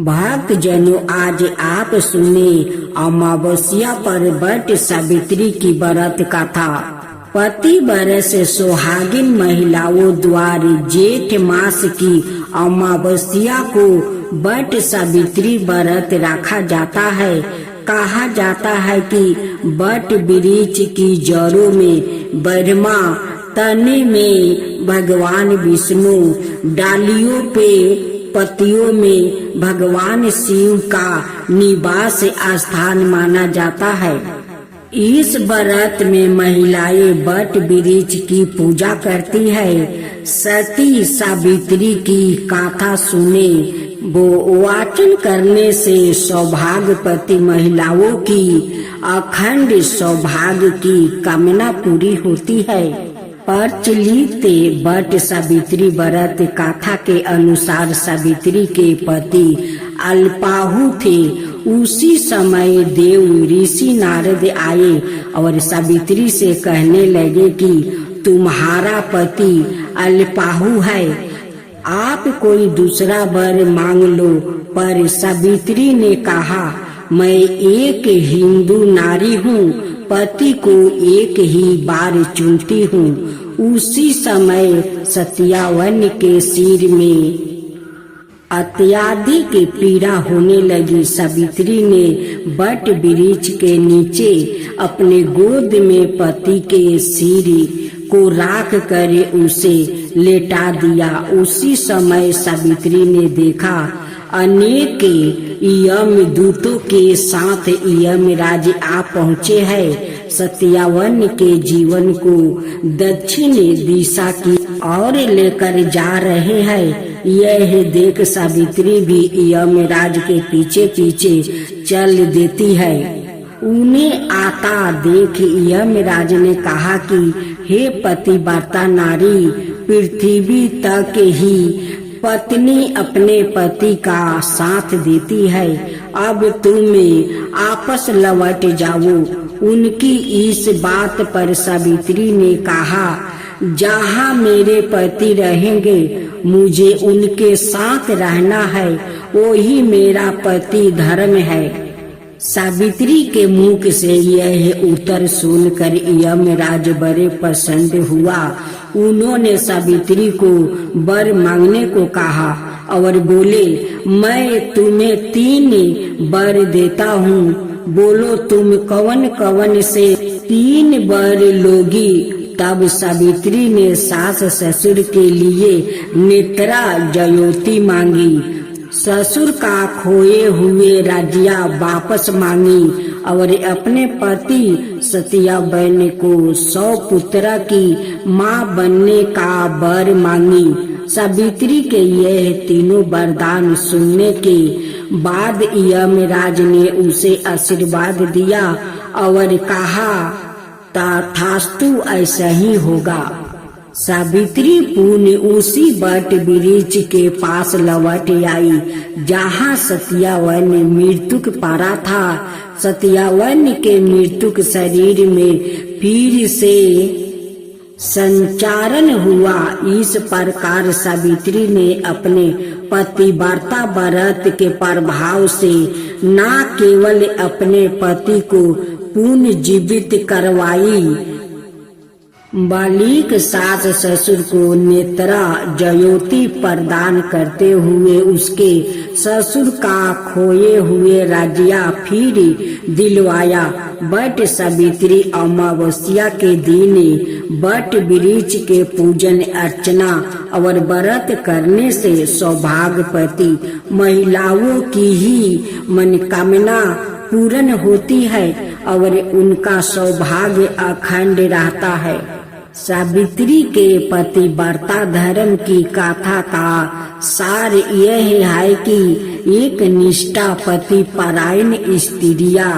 भक्त जनों, आज आप सुने अमावस्या पर वट सावित्री की व्रत कथा। पति बरस सुहागिन महिलाओं द्वारा जेठ मास की अमावस्या को वट सावित्री व्रत रखा जाता है। कहा जाता है कि वट वृक्ष की जड़ों में ब्रह्मा, तने में भगवान विष्णु, डालियों पे पत्तियों में भगवान शिव का निवास स्थान माना जाता है। इस व्रत में महिलाएं वट वृक्ष की पूजा करती है। सती सावित्री की गाथा सुने वो वाचन करने से सौभाग्यवती महिलाओं की अखंड सौभाग्य की कामना पूरी होती है। प्रचलित वट सावित्री व्रत कथा के अनुसार सावित्री के पति अल्पाहु थे। उसी समय देव ऋषि नारद आए और सावित्री से कहने लगे कि तुम्हारा पति अल्पाहु है, आप कोई दूसरा वर मांग लो। पर सावित्री ने कहा, मैं एक हिंदू नारी हूँ, पति को एक ही बार चुनती हूँ। उसी समय सत्यावन के सिर में अत्यधिक पीड़ा होने लगी। सावित्री ने वट वृक्ष के नीचे अपने गोद में पति के सिर को राख कर उसे लेटा दिया। उसी समय सावित्री ने देखा अनेक यमदूतों के साथ यमराज आ पहुँचे हैं। सत्यावन के जीवन को दक्षिण दिशा की ओर लेकर जा रहे हैं। यह देख सावित्री भी यमराज के पीछे पीछे चल देती है। उन्हें आता देख यमराज ने कहा कि हे पतिव्रता नारी, पृथ्वी तक ही पत्नी अपने पति का साथ देती है। अब तुम आपस लौट जाओ। उनकी इस बात पर सावित्री ने कहा, जहाँ मेरे पति रहेंगे मुझे उनके साथ रहना है, वही मेरा पति धर्म है। सावित्री के मुख से यह उत्तर सुनकर यमराज बड़े प्रसन्न हुआ। उन्होंने सावित्री को वर मांगने को कहा और बोले, मैं तुम्हें 3 वर देता हूँ, बोलो तुम कौन कौन से 3 वर लोगी। तब सावित्री ने सास ससुर के लिए नेत्रा जयोति मांगी, ससुर का खोए हुए राज्य वापस मांगी और अपने पति सत्यावन को 100 पुत्र की माँ बनने का वर मांगी। सावित्री के यह तीनों वरदान सुनने के बाद यमराज ने उसे आशीर्वाद दिया और कहा, तथास्तु, ऐसा ही होगा। सावित्री पुण्य उसी वट वृक्ष के पास लौट आई जहाँ सत्यावन मृत्युक पारा था। सत्यावन के मृत्युक शरीर में फिर से संचारण हुआ। इस प्रकार सावित्री ने अपने पतिव्रता व्रत के प्रभाव से न केवल अपने पति को पुनर्जीवित करवाई, बालिक सास ससुर को नेत्रा जयोति प्रदान करते हुए उसके ससुर का खोए हुए राज्य फिर दिलवाया। वट सावित्री अमावस्या के दिन वट वृक्ष के पूजन अर्चना और व्रत करने से सौभाग्यवती महिलाओं की ही मनोकामना पूर्ण होती है और उनका सौभाग्य अखंड रहता है। सावित्री के पतिव्रता धर्म की गाथा का सार यह है कि एक निष्ठा पति परायण स्त्रियां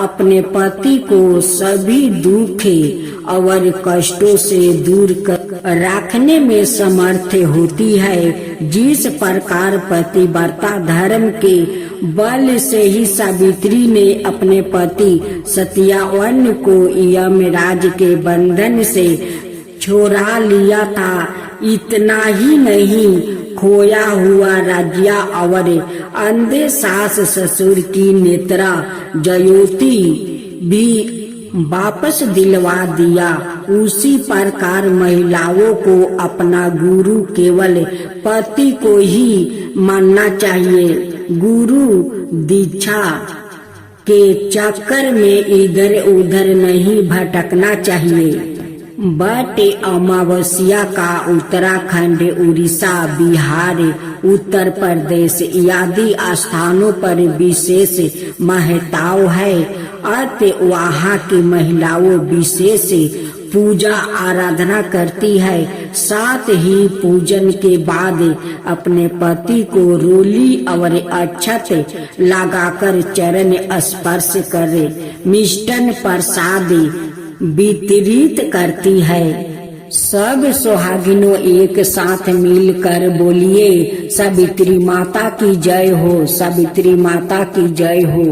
अपने पति को सभी दुख और कष्टों से दूर कर रखने में समर्थ होती है। जिस प्रकार पतिव्रता धर्म के बल से ही सावित्री ने अपने पति सत्यावन को यमराज के बंधन से छोड़ा लिया था, इतना ही नहीं खोया हुआ राज्य और अंधे सास ससुर की नेत्रा ज्योति भी वापस दिलवा दिया। उसी प्रकार महिलाओं को अपना गुरु केवल पति को ही मानना चाहिए। गुरु दीक्षा के चक्कर में इधर उधर नहीं भटकना चाहिए। बट अमावस्या का उत्तराखंड, उड़ीसा, बिहार, उत्तर प्रदेश आदि स्थानों पर विशेष महत्व है। अतः वहाँ की महिलाओं विशेष पूजा आराधना करती है। साथ ही पूजन के बाद अपने पति को रोली और अक्षत लगाकर चरण स्पर्श करे मिष्टान प्रसाद वितरित करती है। सब सुहागिनों एक साथ मिलकर बोलिए, सावित्री माता की जय हो, सावित्री माता की जय हो।